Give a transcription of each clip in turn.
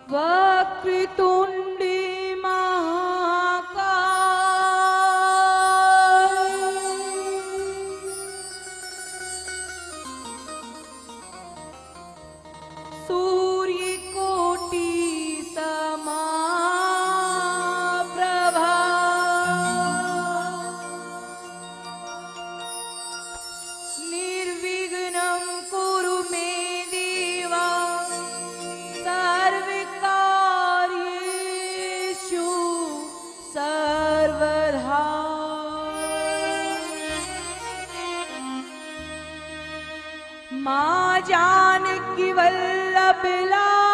वक्रतुंडी महाकाय सूर्यकोटि समप्रभा निर्विघ्नं कुरु मे देव सर्वकार्येषु सर्वदा। मां जानकी वल्लभ लाडली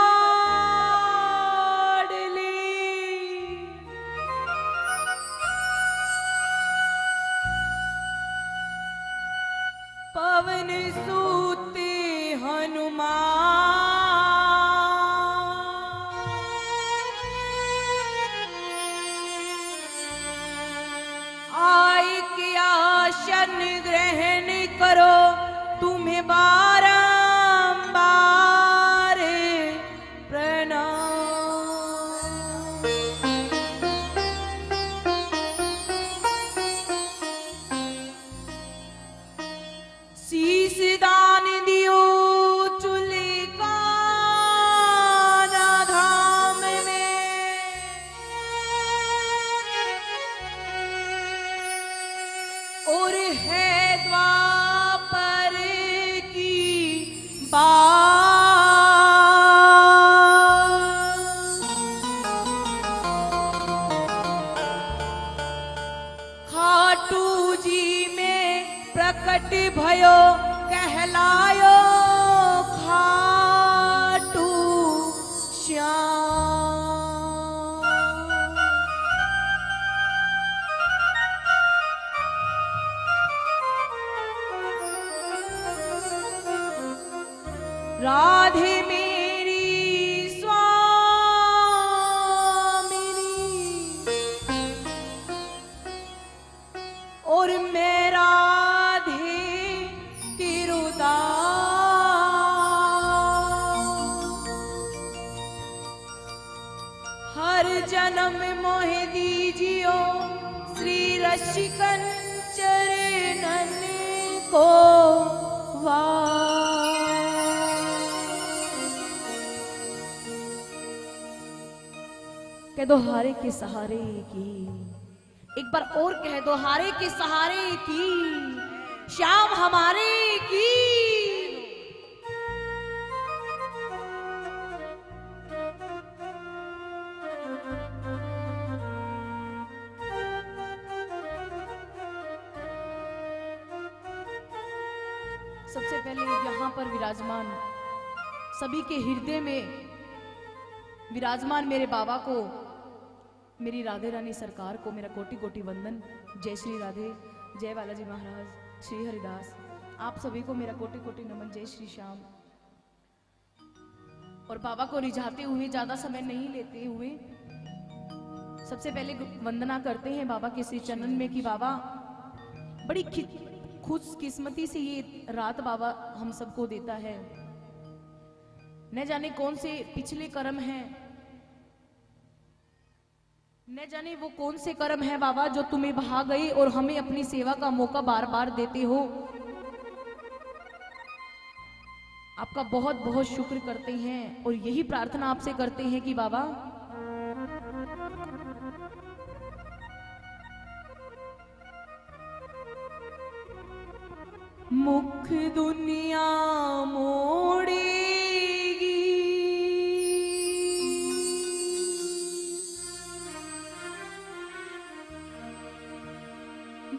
पवन सूत हनुमान आय के आसन ग्रहण करो तुम्हें बारंबार प्रणाम। शीश दान दियो चूल्हे का धाम में और है द्वापर की खाटू जी में प्रकट भयो कहलायो खाटू श्याम। राधे मेरी स्वामिनी और मैं राधे तिरुदास। हर जन्म मोहे दीजियो श्री रसिकन चरणन को वास। कह दो हारे के सहारे की, एक बार और कह दो हारे के सहारे की, श्याम हमारे की। सबसे पहले यहाँ पर विराजमान सभी के हृदय में विराजमान मेरे बाबा को, मेरी राधे रानी सरकार को मेरा कोटि कोटि वंदन। जय श्री राधे, जय बालाजी महाराज, श्री हरिदास, आप सभी को मेरा कोटि कोटि नमन। जय श्री श्याम। और बाबा को रिझाते हुए, ज्यादा समय नहीं लेते हुए, सबसे पहले वंदना करते हैं बाबा के श्री चरणन में कि बाबा बड़ी खुशकिस्मती से ये रात बाबा हम सबको देता है। न जाने कौन से पिछले कर्म हैं, न जाने वो कौन से कर्म है बाबा जो तुम्हें भा गए और हमें अपनी सेवा का मौका बार बार देते हो। आपका बहुत बहुत शुक्र करते हैं और यही प्रार्थना आपसे करते हैं कि बाबा मुख दुनिया मोड़ेगी,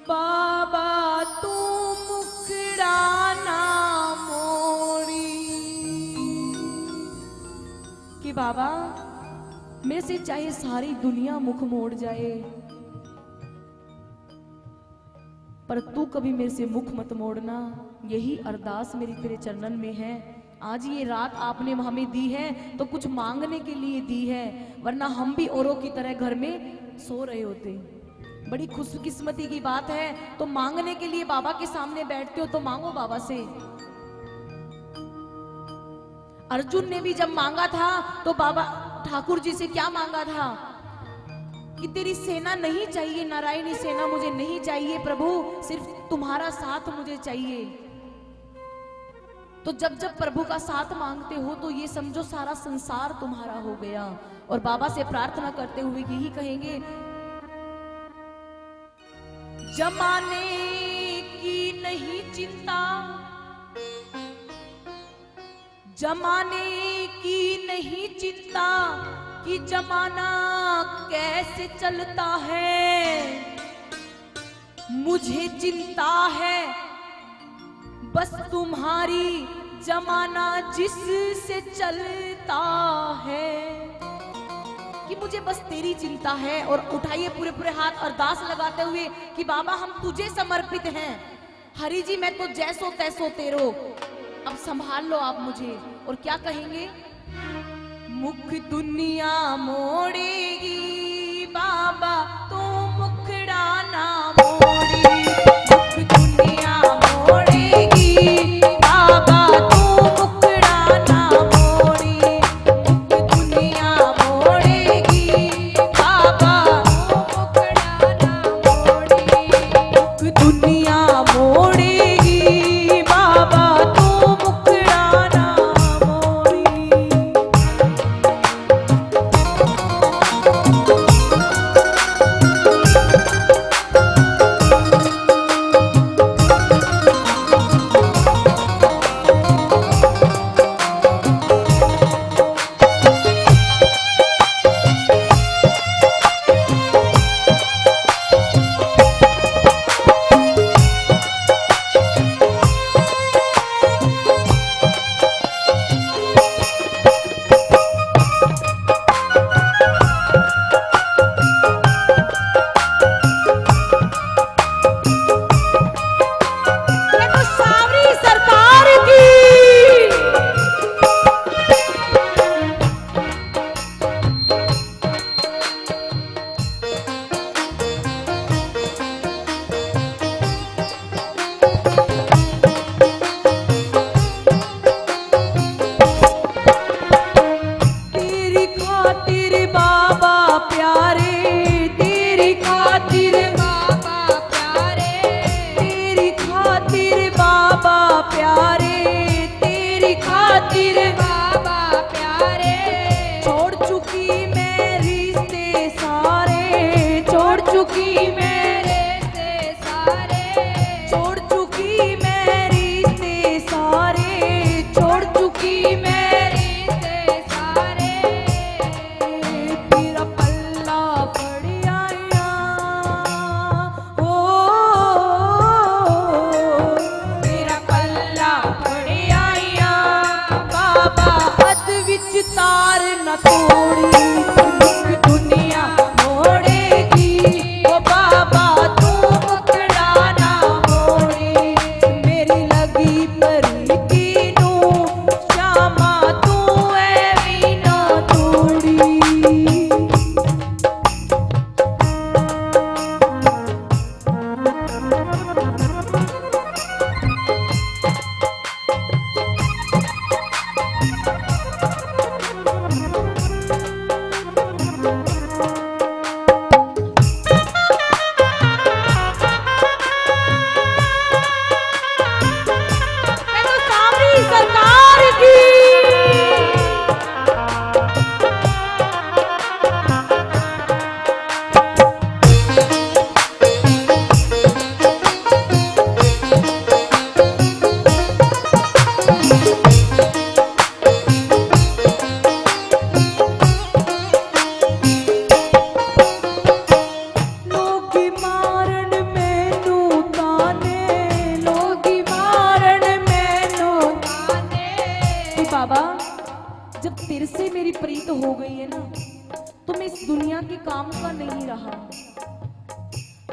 बाबा तू मुखड़ा ना मोड़ी। कि बाबा मेरे से चाहे सारी दुनिया मुख मोड़ जाए, पर तू कभी मेरे से मुख मत मोड़ना। यही अरदास मेरी तेरे चरणन में है। आज ये रात आपने हमें दी है तो कुछ मांगने के लिए दी है, वरना हम भी औरों की तरह घर में सो रहे होते। बड़ी खुशकिस्मती की बात है। तो मांगने के लिए बाबा के सामने बैठते हो तो मांगो बाबा से। अर्जुन ने भी जब मांगा था तो बाबा ठाकुर जी से क्या मांगा था कि तेरी सेना नहीं चाहिए, नारायणी सेना मुझे नहीं चाहिए प्रभु, सिर्फ तुम्हारा साथ मुझे चाहिए। तो जब जब प्रभु का साथ मांगते हो तो ये समझो सारा संसार तुम्हारा हो गया। और बाबा से प्रार्थना करते हुए यही कहेंगे, जमाने की नहीं चिंता, जमाने की नहीं चिंता कि जमाना कैसे चलता है, मुझे चिंता है बस तुम्हारी, जमाना जिससे चलता है, कि मुझे बस तेरी चिंता है। और उठाइए पूरे पूरे हाथ अरदास लगाते हुए कि बाबा हम तुझे समर्पित हैं, हरि जी मैं तो जैसो तैसो तेरो, अब संभाल लो आप मुझे। और क्या कहेंगे, मुख दुनिया मोड़ेगी बाबा तू मुखड़ा ना मोड़ी, मुख दुनिया मोड़ेगी बाबा तू मुखड़ा ना मोड़ी, मुख दुनिया मोड़ेगी बाबा तू मुखड़ा ना मोड़ी, मुख दुनिया मोड़ेगी बाबा तू मुखड़ा ना मोड़ी।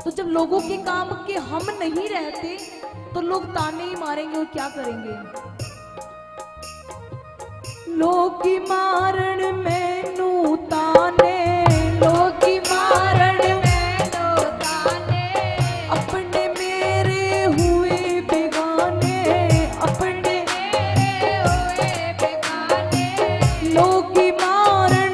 तो जब लोगों के काम के हम नहीं रहते तो लोग ताने ही मारेंगे और क्या करेंगे। लोग की मारण मैनू ताने, लोग की मारण मैनू ताने, अपने मेरे हुए बेगाने, अपने मेरे हुए बेगाने। लोग की मारण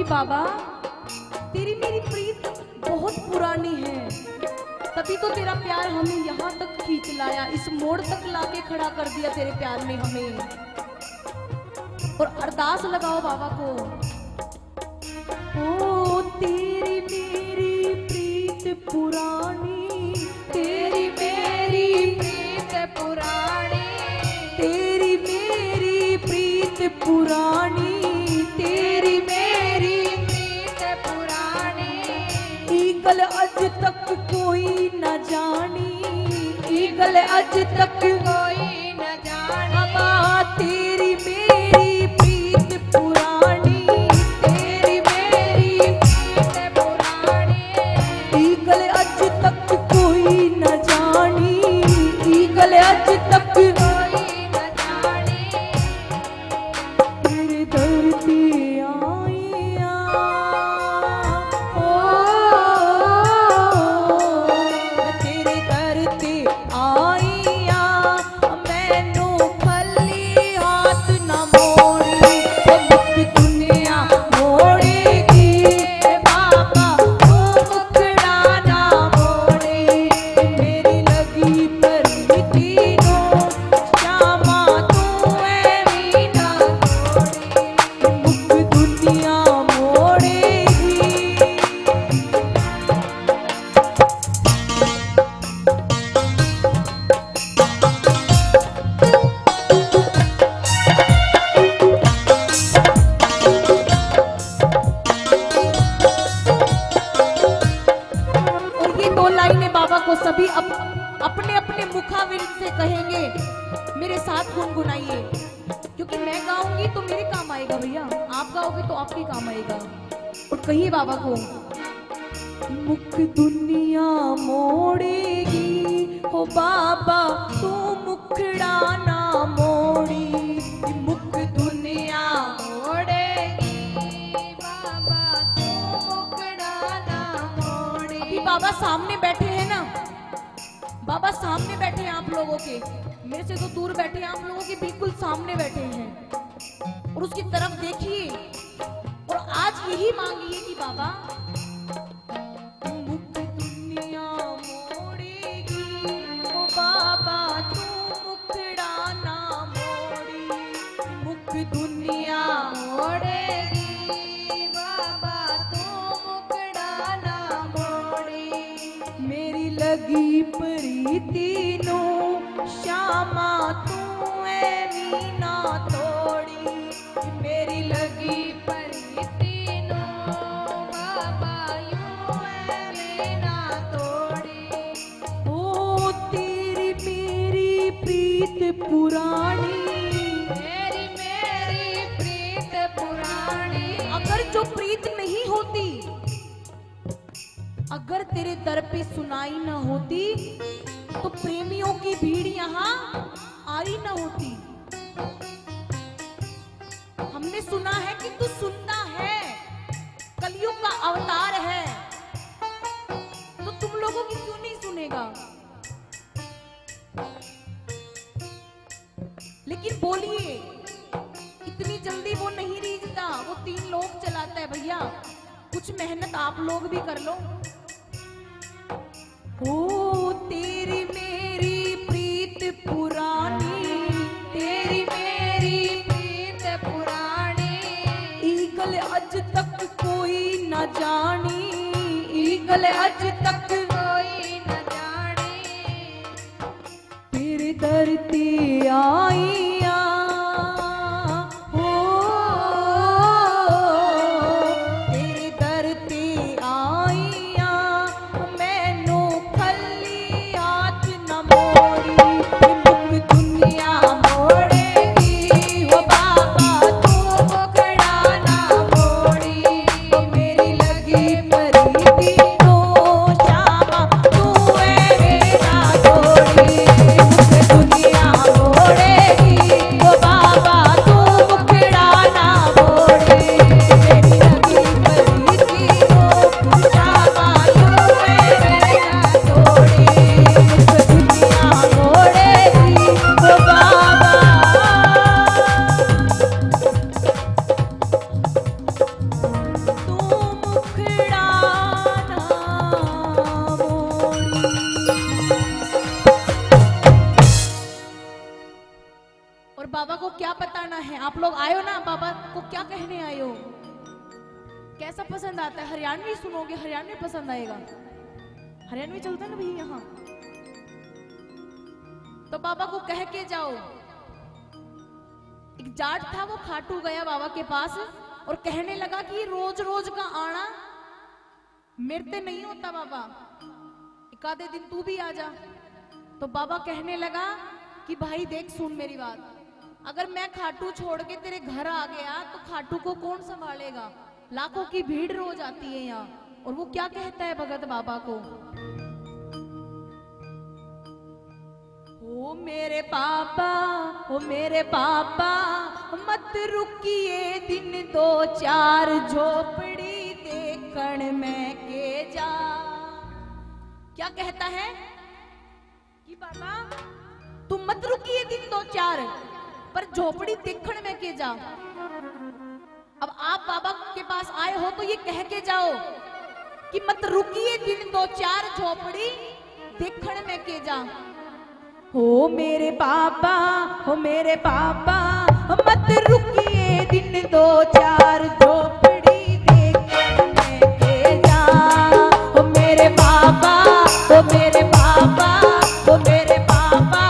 बाबा तेरी मेरी प्रीत बहुत पुरानी है, तभी तो तेरा प्यार हमें यहाँ तक खींच लाया, इस मोड़ तक लाके खड़ा कर दिया तेरे प्यार ने हमें। और अरदास लगाओ बाबा को, ओ तेरी मेरी प्रीत पुरानी, तेरी मेरी प्रीत पुरानी, तेरी मेरी प्रीत पुरानी, तेरी मेरी प्रीत पुरानी, ईगल अज तक कोई न जानी, ईगल अज तक कोई न जानी, तेरी मेरी प्रीत पुरानी, तेरी मेरी प्रीत पुरानी, ईगल अज तक कोई न जानी, ईगल अज तक कोई न जानी, तेरे धरती आईया, तेरे धरती आईया, मैनू खली हाथ न मोड़ी, मुख दुनिया मोड़ेगी, बाबा तू मुखड़ा ना मोड़ी, मेरी लगी प्रीति नो, श्यामा तू ऐवी ना मोड़ी, मुख दुनिया मोड़ेगी। और ये दो लाइनें बाबा को सभी अपने अपने मुखाविल से कहेंगे, मेरे साथ गुनगुनाइए, क्योंकि मैं गाऊंगी तो मेरे काम आएगा भैया, आप गाओगे तो आपके काम आएगा। और कहिए बाबा को, मुख दुनिया मोड़ेगी, हो बाबा तू मुखड़ा ना मोड़ी, मुख दुनिया मोड़ेगी, बाबा तू मुखड़ा ना मोड़ी। अभी बाबा सामने बैठे हैं ना, बाबा सामने बैठे हैं आप लोगों के, मेरे से तो दूर बैठे हैं, आप लोगों के बिल्कुल सामने बैठे हैं, और उसकी तरफ देखिए और आज यही मांगिए कि बाबा मुख दुनिया मोड़ेगी, ओ बाबा तू मुखड़ा ना मोड़ी, मुख दुनिया मोड़ेगी, बाबा तू मुखड़ा ना मोड़ी, मेरी लगी प्रीति नो, श्यामा तू ऐवी ना तोड़ी, मेरी लगी प्रीति नो, बाबा यूं ऐवी ना तोड़ी, ओ तेरी मेरी प्रीत पुरानी, तेरी मेरी प्रीत पुरानी, अगर जो प्रीत नहीं होती, अगर तेरे दर पे सुनाई न होती, तो प्रेमियों की भीड़ यहाँ आई न होती। हमने सुना है कि तू सुनता है, कलयुग का अवतार है, तो तुम लोगों की क्यों नहीं सुनेगा? लेकिन बोलिए, इतनी जल्दी वो नहीं रीझता, वो 3 लोग चलाता है भैया, कुछ मेहनत आप लोग भी कर लो। ओ तेरी मेरी प्रीत पुरानी, तेरी जानी, ईगल अज तक कोई न जाने, फिर धरती आईया हो, फिर धरती आईया, मैनू खली हाथ न मोड़ी, मुख दुनिया मोड़ेगी वो बाबा तू मुखड़ा ना मोड़ी, मेरी लगी परी तो श्यामा तू है मेरा जोड़ी, मुख दुनिया मोड़ेगी वो बाबा तू मुखड़ा ना मोड़ी, मेरी लगी परी तो श्यामा तू है मेरा जोड़ी, मुख दुनिया मोड़ेगी वो बाबा तू मुखड़ा ना मोड़ी। और बाबा को क्या बताना है? आप लोग आयो ना, बाबा को क्या कहने आए हो? कैसा पसंद आता है? हरियाणवी सुनोगे, हरियाणवी पसंद आएगा। हरियाणवी चलता है ना भैया यहाँ, तो बाबा को कह के जाओ। एक जाट था, वो खाटू गया बाबा के पास और कहने लगा कि रोज रोज का आना मेरे से नहीं होता बाबा, एक आधे दिन तू भी आ जा। तो बाबा कहने लगा कि भाई देख सुन मेरी बात, अगर मैं खाटू छोड़ के तेरे घर आ गया तो खाटू को कौन संभालेगा? लाखों की भीड़ रोज आती है यहाँ। और वो क्या कहता है भगत बाबा को, ओ मेरे पापा, ओ मेरे पापा मत रुकिए दिन दो चार, झोपड़ी देखण में के जा। क्या कहता है कि बाबा तुम मत रुकिए दिन दो चार, पर झोपड़ी देखण में के जा। अब आप बाबा के पास आए हो तो ये कह के जाओ कि मत रुकिए दिन दो चार, झोपड़ी देखण में के जा। हो मेरे पापा, हो मेरे पापा मत रुकिए दिन दो चार, झोपड़ी देखण में के जा। हो मेरे पापा, हो मेरे पापा, हो मेरे पापा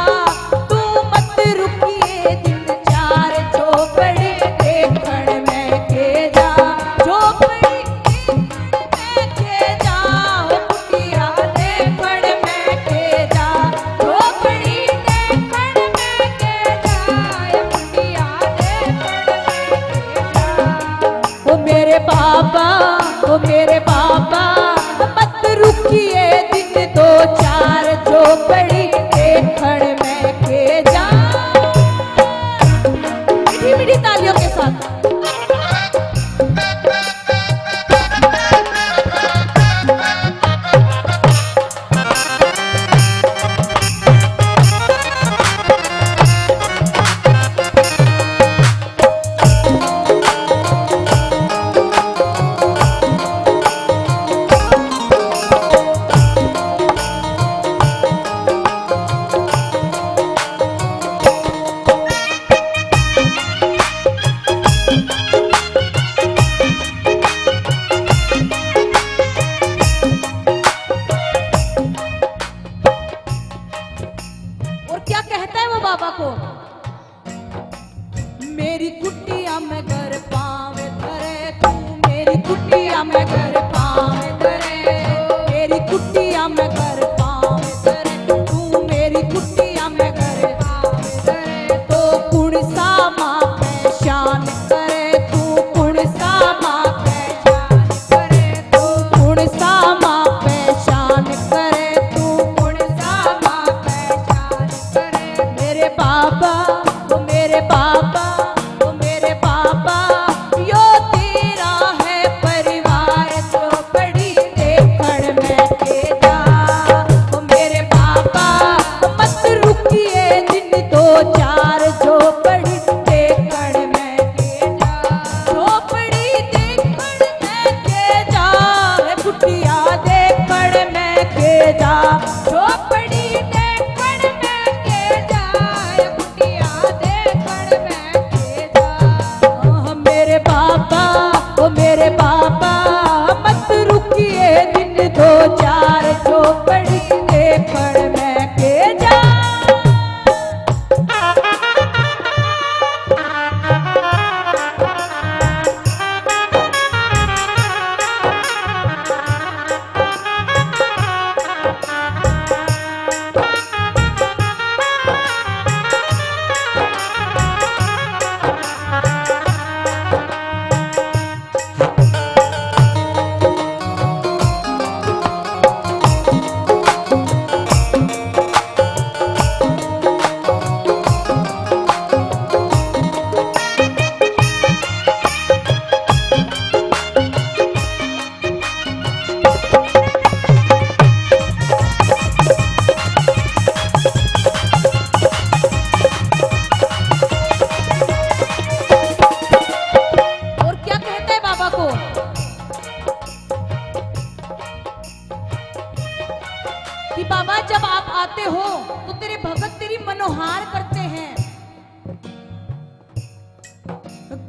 तू मत रुकिए दिन चार, झोपड़ी देखण में के जा। झोपड़ी देखण में के जा, हो कुटिया देखण में के जा। झोपड़ी देखण में के जा, हो कुटिया देखण में के जा। ओ मेरे पापा, ओ मेरे पापा मत रुकिए दिन दो चार, झोपड़ी देखण में के जा। मीठी मीठी तालियों के साथ और क्या कहता है वो बाबा को, मेरी कुटिया में घर पावे धरे तू, मेरी कुटिया में घर पावे धरे, मेरी कुटिया में घर पावे धरे तू, मेरी कुटिया में घर पावे धरे। तो कुण सा माँ पहचान करे तू, कुण सा माँ पहचान करे तू, कुण सा माँ पहचान करे तू, कुण सा माँ पहचान करे। मेरे पापा, ओ मेरे पापा, ओ मेरे पापा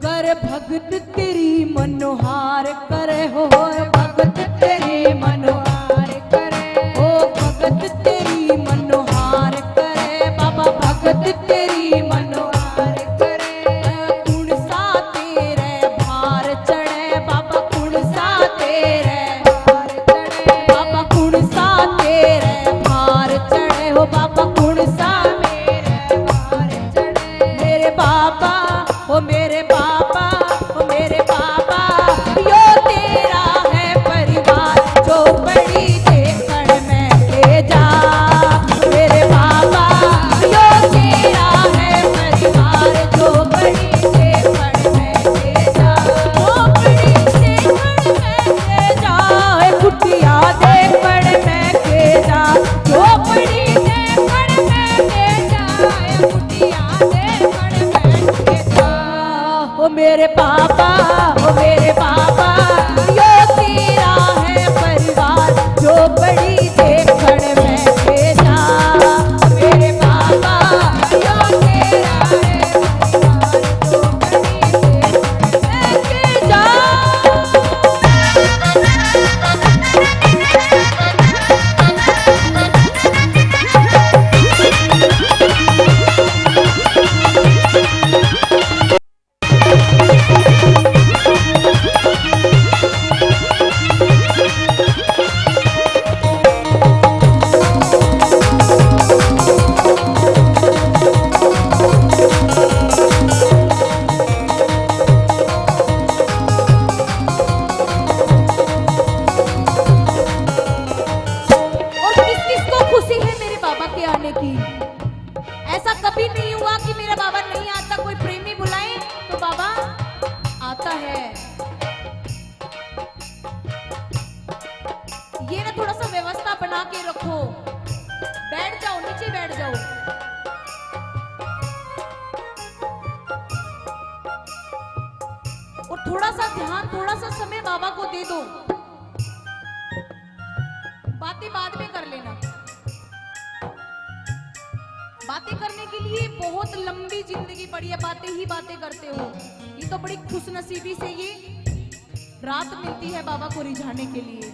कर भगत तेरी मनोहार करे हो भगत तेरी मनोहार करे हो भगत तेरी मनोहार करे बाबा भगत तेरी मनोहार करे कुण सा तेरे भार चढ़े बाबा कुण सा तेरे भार चढ़े बाबा कुण सा तेरे भार चढ़े हो बाबा कुण सा मेरे भार चढ़े मेरे बाबा ओ मेरे बाबा ओ मेरे बाबा यो तेरा है परिवार जो बड़ी देखण में ले जा मेरे बाबा यो तेरा है परिवार जो बड़ी देखण में ले जा वो बड़ी देखण में ले जा कुटिया देखण में ले जा जो बड़ी देखण में ले जा कुटिया देखण में ले जा ओ मेरे बाबा ओ मेरे बाबा यो तेरा है परिवार जो बड़ी देखण में ले जा मेरे बाबा यो तेरा है परिवार जो बड़ी देखण में ले जा और किस किस को खुशी है मेरे बाबा के आने की ऐसा कभी नहीं हुआ कि मेरा बाबा नहीं आता कोई प्रेमी बुलाए तो बाबा आता है ये ना थोड़ा सा व्यवस्था बना के रखो बैठ जाओ नीचे बैठ जाओ और थोड़ा सा ध्यान थोड़ा सा समय बाबा को दे दो बातें बाद में कर लेना बातें करने के लिए बहुत लंबी जिंदगी पड़ी है बातें ही बातें करते हो ये तो बड़ी खुशनसीबी से ये रात मिलती है बाबा को रिझाने के लिए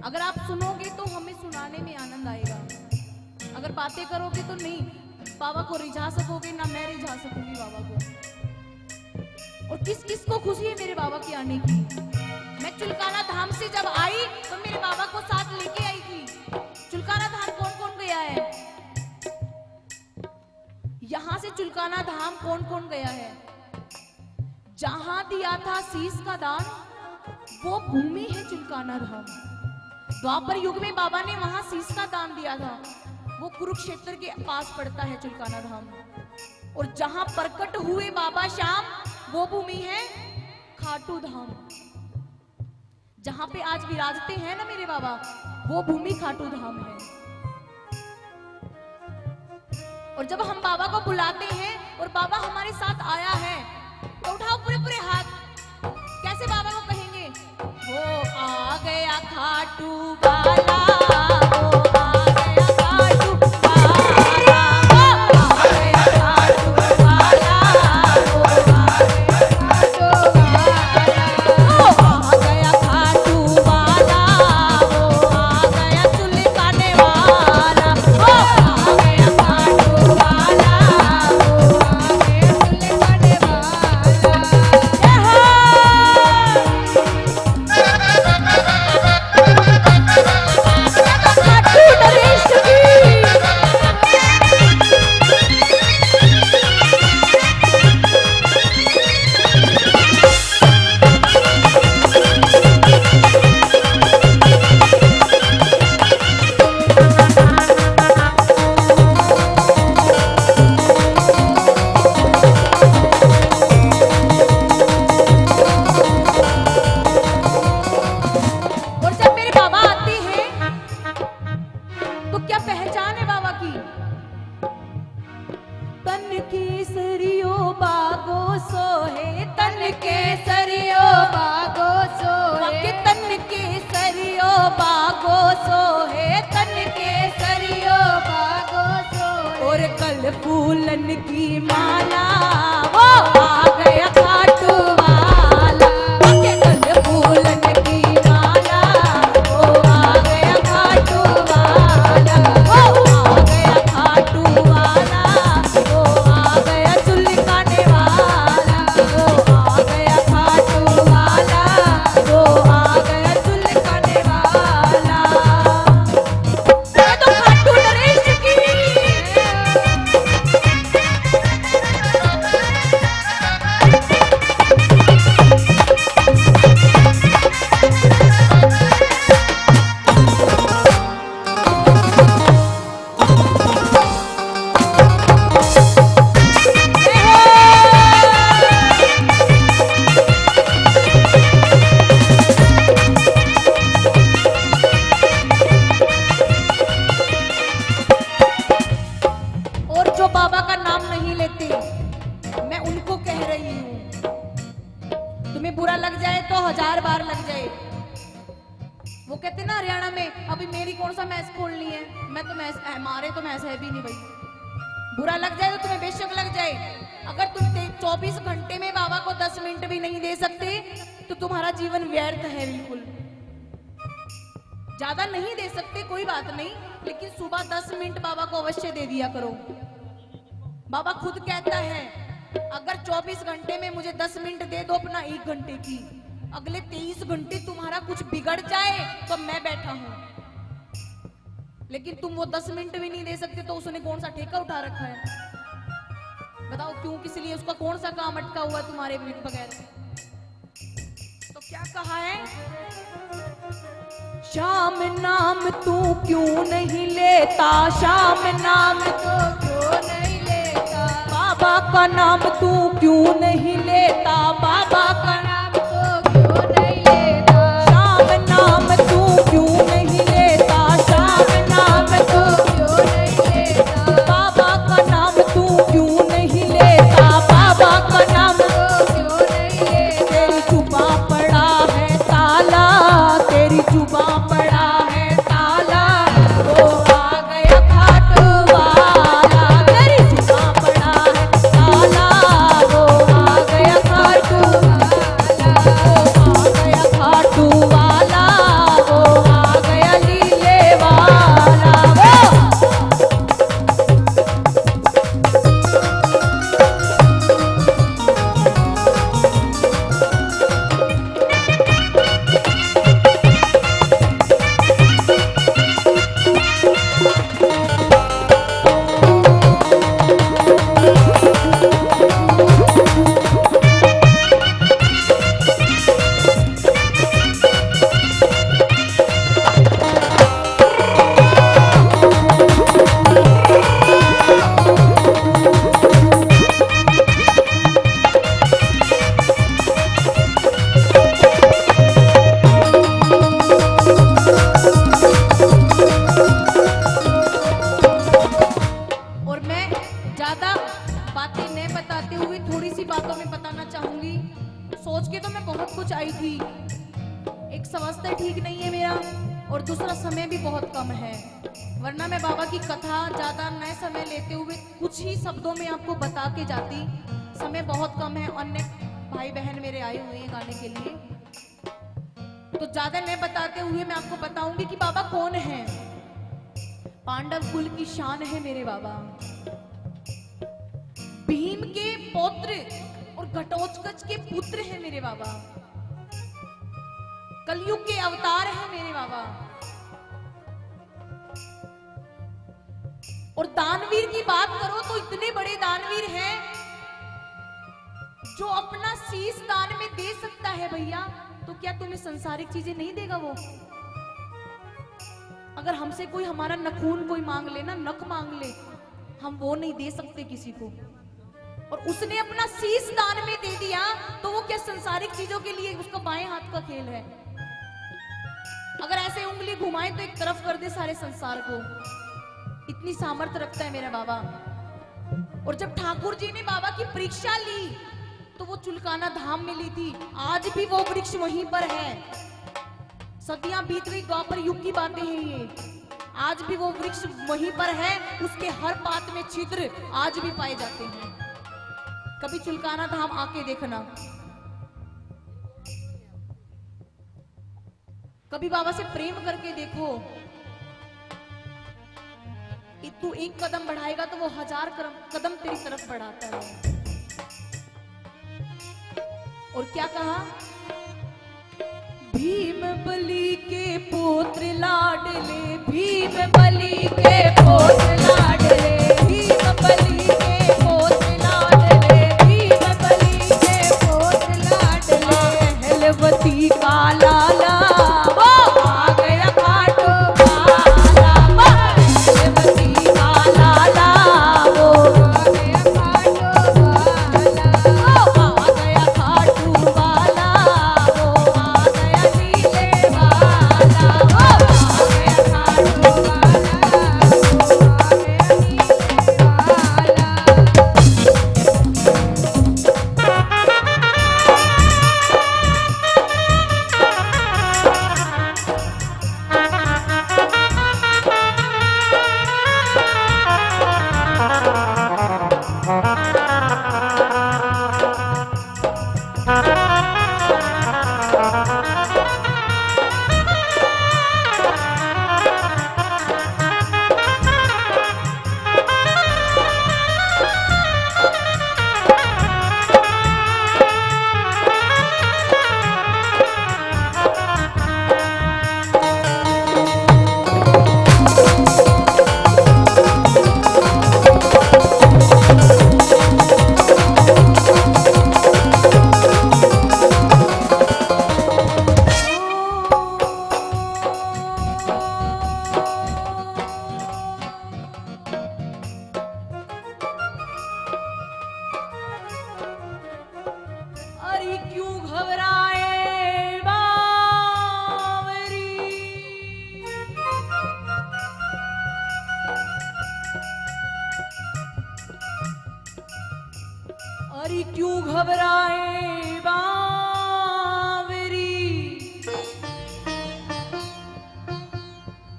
अगर आप सुनोगे तो हमें सुनाने में आनंद आएगा अगर बातें करोगे तो नहीं बाबा को रिझा सकोगे ना मैं रिझा सकूंगी बाबा को और किस किस को खुशी है मेरे बाबा के आने की मैं चुलकाना धाम से जब आई तो मेरे बाबा को साथ लेके आई थी चुलकाना धाम कौन कौन गया है यहां से चुलकाना धाम कौन कौन गया है जहां दिया था शीश का दान वो भूमि है चुलकाना धाम द्वापर युग में बाबा ने वहां शीश का दान दिया था वो कुरुक्षेत्र के पास पड़ता है चुलकाना धाम और जहां प्रकट हुए बाबा श्याम वो भूमि है खाटू धाम जहां पे आज विराजते हैं ना मेरे बाबा वो भूमि खाटू धाम है और जब हम बाबा को बुलाते हैं और बाबा हमारे साथ आया है तो उठाओ पूरे पूरे हाथ कैसे बाबा को कहेंगे वो आ गया खाटू वाला वो आ गया खाटू वाला वो आ गया खाटू वाला वो आ गया खाटू वाला वो आ गया चुलकाने वाला वो आ गया खाटू वाला वो आ गया चुलकाने और कल फूलन की माला, वो आ गया खाटू वाला। के कल फूलन की माला, वो आ गया खाटू वाला। वो आ गया खाटू वाला, वो आ गया चुलकाने वाला। वो आ गया खाटू वाला, वो आ गया चुलकाने वाला। तो खाटू नरेश की और जो बाबा का नाम नहीं लेते, मैं उनको कह रही हूँ, तुम्हें बुरा लग जाए तो 1000 बार लग जाए। वो कहते ना हरियाणा में, अभी मेरी कौन सा मैच खोलनी है, मैं तो मैच हमारे तो मैच है भी नहीं भाई। बुरा लग जाए तो तुम्हें बेशक लग जाए। अगर तुम 24 घंटे में बाबा को 10 मिनट भी नहीं दे सकते तो तुम्हारा जीवन व्यर्थ है बिल्कुल। ज्यादा नहीं दे सकते कोई बात नहीं, लेकिन सुबह 10 मिनट बाबा को अवश्य दे दिया करो। बाबा खुद कहता है, अगर 24 घंटे में मुझे 10 मिनट दे दो अपना 1 घंटे की, अगले 23 घंटे तुम्हारा कुछ बिगड़ जाए तो मैं बैठा हूं। लेकिन तुम वो 10 मिनट भी नहीं दे सकते तो उसने कौन सा ठेका उठा रखा है? बताओ क्यों, किस लिए? उसका कौन सा काम अटका हुआ है तुम्हारे बगैर? तो क्या कहा है? श्याम नाम तू क्यों नहीं लेता, श्याम नाम तू क्यों नहीं लेता, बाबा का नाम तू क्यों नहीं लेता, बाबा का नाम तू क्यों नहीं लेता, श्याम नाम तू क्यों नहीं लेता, श्याम नाम तू क्यों नहीं लेता, बाबा का नाम तू क्यों नहीं लेता, बाबा का नाम तू क्यों नहीं लेता। तेरी जुबां पड़ा है ताला, तेरी जुबां पड़ा है ताला, वो आ गया खाटू वाला। तेरी जुबां पड़ा है ताला, वो आ गया खाटू वाला, वो आ गया खाटू वाला, वो आ गया लीले वाला। और मैं ज्यादा बातें न बताते हुए थोड़ी सी बातों में बताना चाहूंगी। सोच के तो मैं बहुत कुछ आई थी, एक स्वास्थ्य ठीक नहीं है मेरा, और दूसरा समय भी बहुत कम है, वरना मैं बाबा की कथा ज्यादा न समय लेते हुए कुछ ही शब्दों में आपको बता के जाती। समय बहुत कम है, अन्य भाई बहन मेरे आए हुए हैं गाने के लिए, तो ज्यादा न बताते हुए मैं आपको बताऊंगी कि बाबा कौन है। पांडव कुल की शान है मेरे बाबा, भीम के पौत्र और घटोत्कच के पुत्र हैं मेरे बाबा, कलयुग के अवतार हैं मेरे बाबा। और दानवीर की बात करो तो इतने बड़े दानवीर हैं जो अपना शीश दान में दे सकता है भैया, तो क्या तुम्हें संसारिक चीजें नहीं देगा वो? अगर हमसे कोई हमारा नखून कोई मांग ले ना, नख मांग ले, हम वो नहीं दे सकते किसी को, और उसने अपना शीश दान में दे दिया, तो वो क्या संसारिक चीजों के लिए उसका बाएं हाथ का खेल है? अगर ऐसे उंगली घुमाए तो एक तरफ कर दे सारे संसार को, इतनी सामर्थ्य रखता है मेरा बाबा। और जब ठाकुर जी ने बाबा की परीक्षा ली तो वो चुलकाना धाम में ली थी, आज भी वो वृक्ष वहीं पर है। सदियां बीत गई, द्वापर युग की बातें हैं ये। आज भी वो वृक्ष वहीं पर है, उसके हर पात में छिद्र आज भी पाए जाते हैं। कभी चुलकाना धाम आके देखना, कभी बाबा से प्रेम करके देखो। तू एक कदम बढ़ाएगा तो वो 1000 कदम तेरी तरफ बढ़ाता है। और क्या कहा, भीम बलि के पुत्र लाडले, भीम बलि के पुत्र लाडले, भीम बलि के पुत्र लाडले, भीम बलि के पुत्र लाडले, हेलवती का लाला वो आ गया खाटू वाला, हेलवती का लाला वो आ गया खाटू वाला, वो आ गया खाटू वाला, वो आ गया नीले वाला, वो आ गया खाटू वाला, वो आ गया अरे क्यों घबराए बावरी,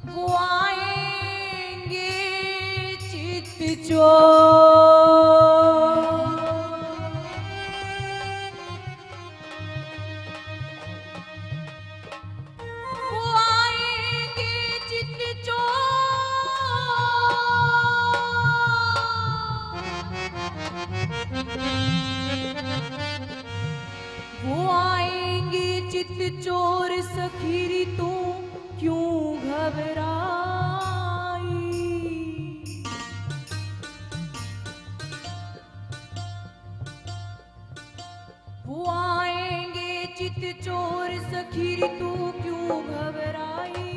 वो आएंगे चित चोर, वो आएंगे चित वो आएंगे चित चोर, सखीरी तू क्यों घबराई, वो आएंगे चित चोर, सखीरी तू क्यों घबराई,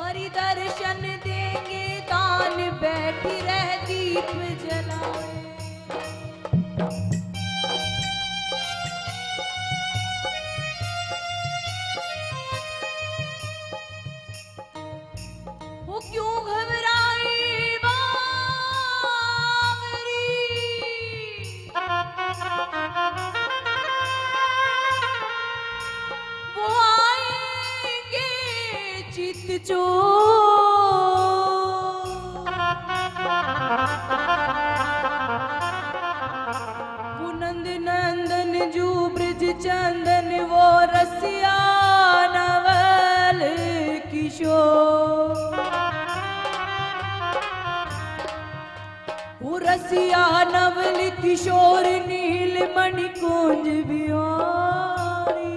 अरे दर्शन देंगे दान बैठी रह दीप जलाए, वो क्यों घबराए बावरी, वो आएंगे चित चोर, वो नंद नंदन जू ब्रज चंदन, वो रसिया नवल किशोर, वो रसिया नवल किशोर, नील मणि कुंज बिहारी,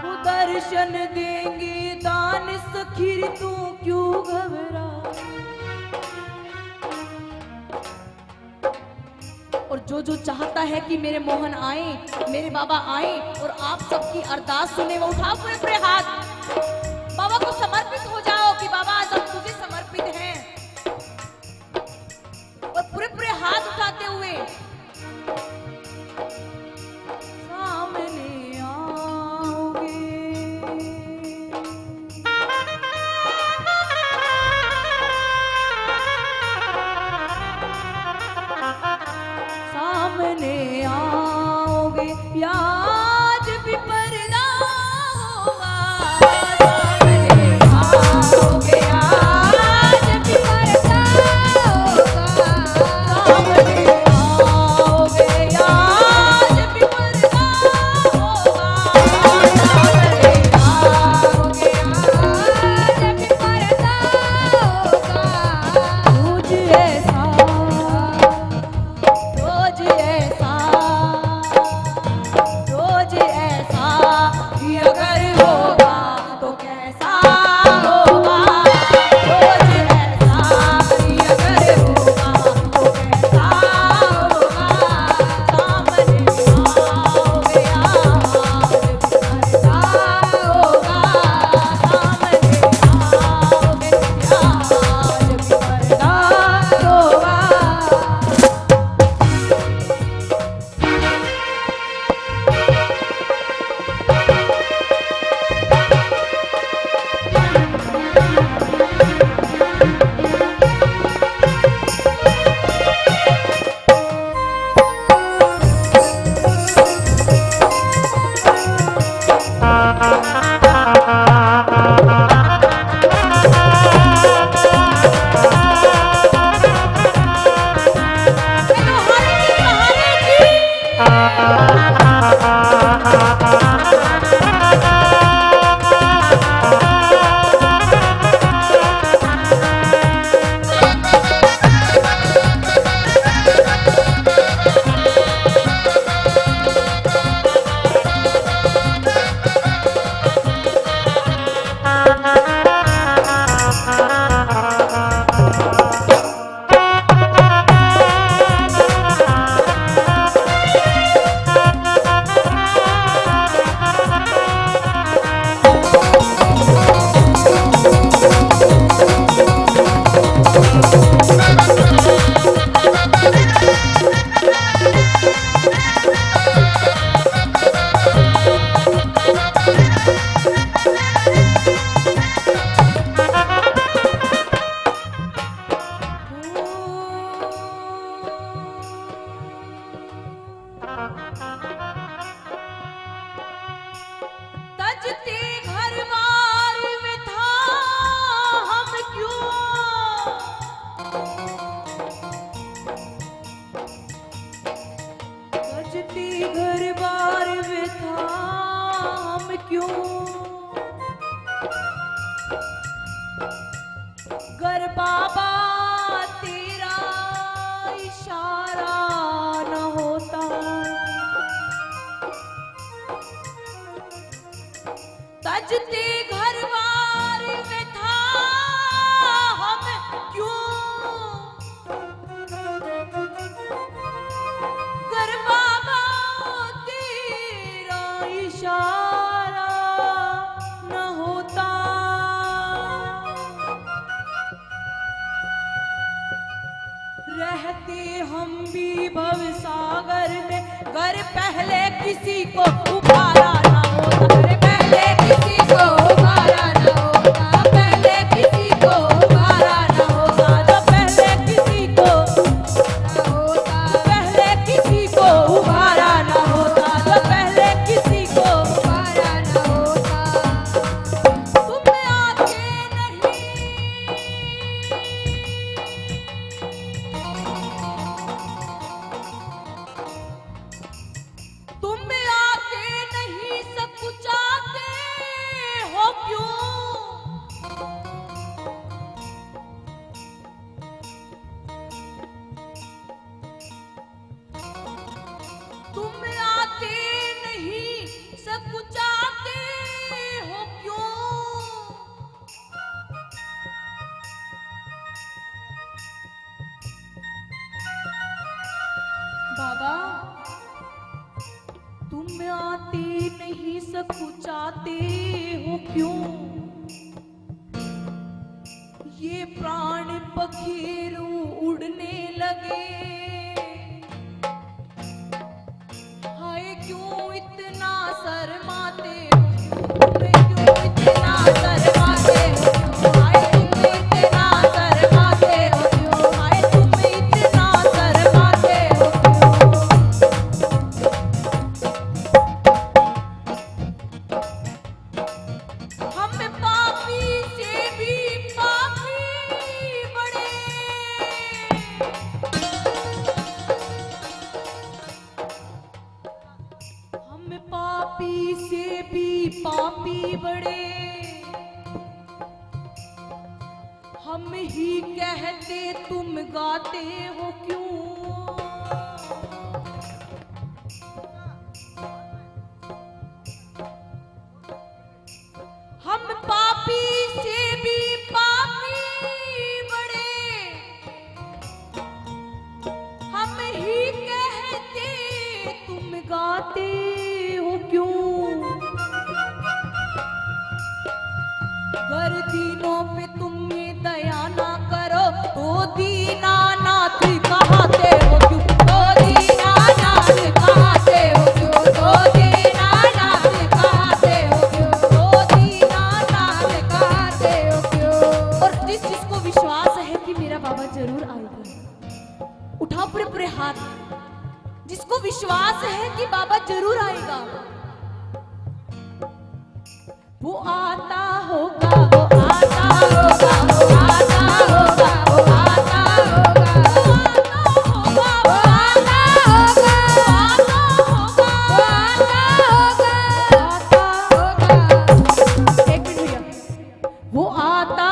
वो दर्शन देंगे दान, सखीर तू क्यों घबरा। और जो जो चाहता है कि मेरे मोहन आए, मेरे बाबा आए और आप सबकी अरदास सुने, वो उठाओ पूरे पूरे हाथ, बाबा को समर्पित हो जाओ कि बाबा आज हम तुझे समर्पित हैं, और पूरे पूरे हाथ उठाते हुए सामने आओगे, सामने आओगे, आज भी रहते हम भी भव सागर में, अगर पहले किसी को उबारा ना होता, अरे पहले किसी को उबारा ना होता, पहले किसी को उबारा ना होता, तो पहले किसी को होता पहले किसी को उबारा ना होता, तो पहले किसी को पारा न होता। तुम आते नहीं, तुम आते नहीं सकुचाते हो क्यों? तुम आते नहीं सकुचाते हो क्यों? बाबा तुम आते नहीं सकुचाते हो क्यों? ये प्राण पखेरु उड़ने लगे, हाय क्यों इतना शर्माते हो, क्यों इतना शर्माते हो, हाय तुम इतना शर्माते हो क्यों, हाय तुम इतना शर्माते हो क्यों? हम पापी से भी पापी बड़े, हम पापी से भी पापी बड़े, हम ही कहते तुम गाते हो क्यों? हम पापी से भी पापी बड़े, हम ही कहते तुम गाते हो क्यों? अगर दीनों पे तुम्हें दया ना करो तो दीनानाथ कहाते हो क्यों? तो दीनानाथ कहाते हो क्यों? तो दीनानाथ कहाते हो क्यों? तो दीनानाथ कहते हो क्यों? और जिसको विश्वास है कि मेरा बाबा जरूर आएगा, उठाओ पूरे पूरे हाथ, जिसको विश्वास है कि बाबा जरूर आएगा, वो आता होगा, वो आता होगा, वो आता होगा, वो आता होगा, वो आता होगा, वो आता होगा, एक मिनट भैया, वो आता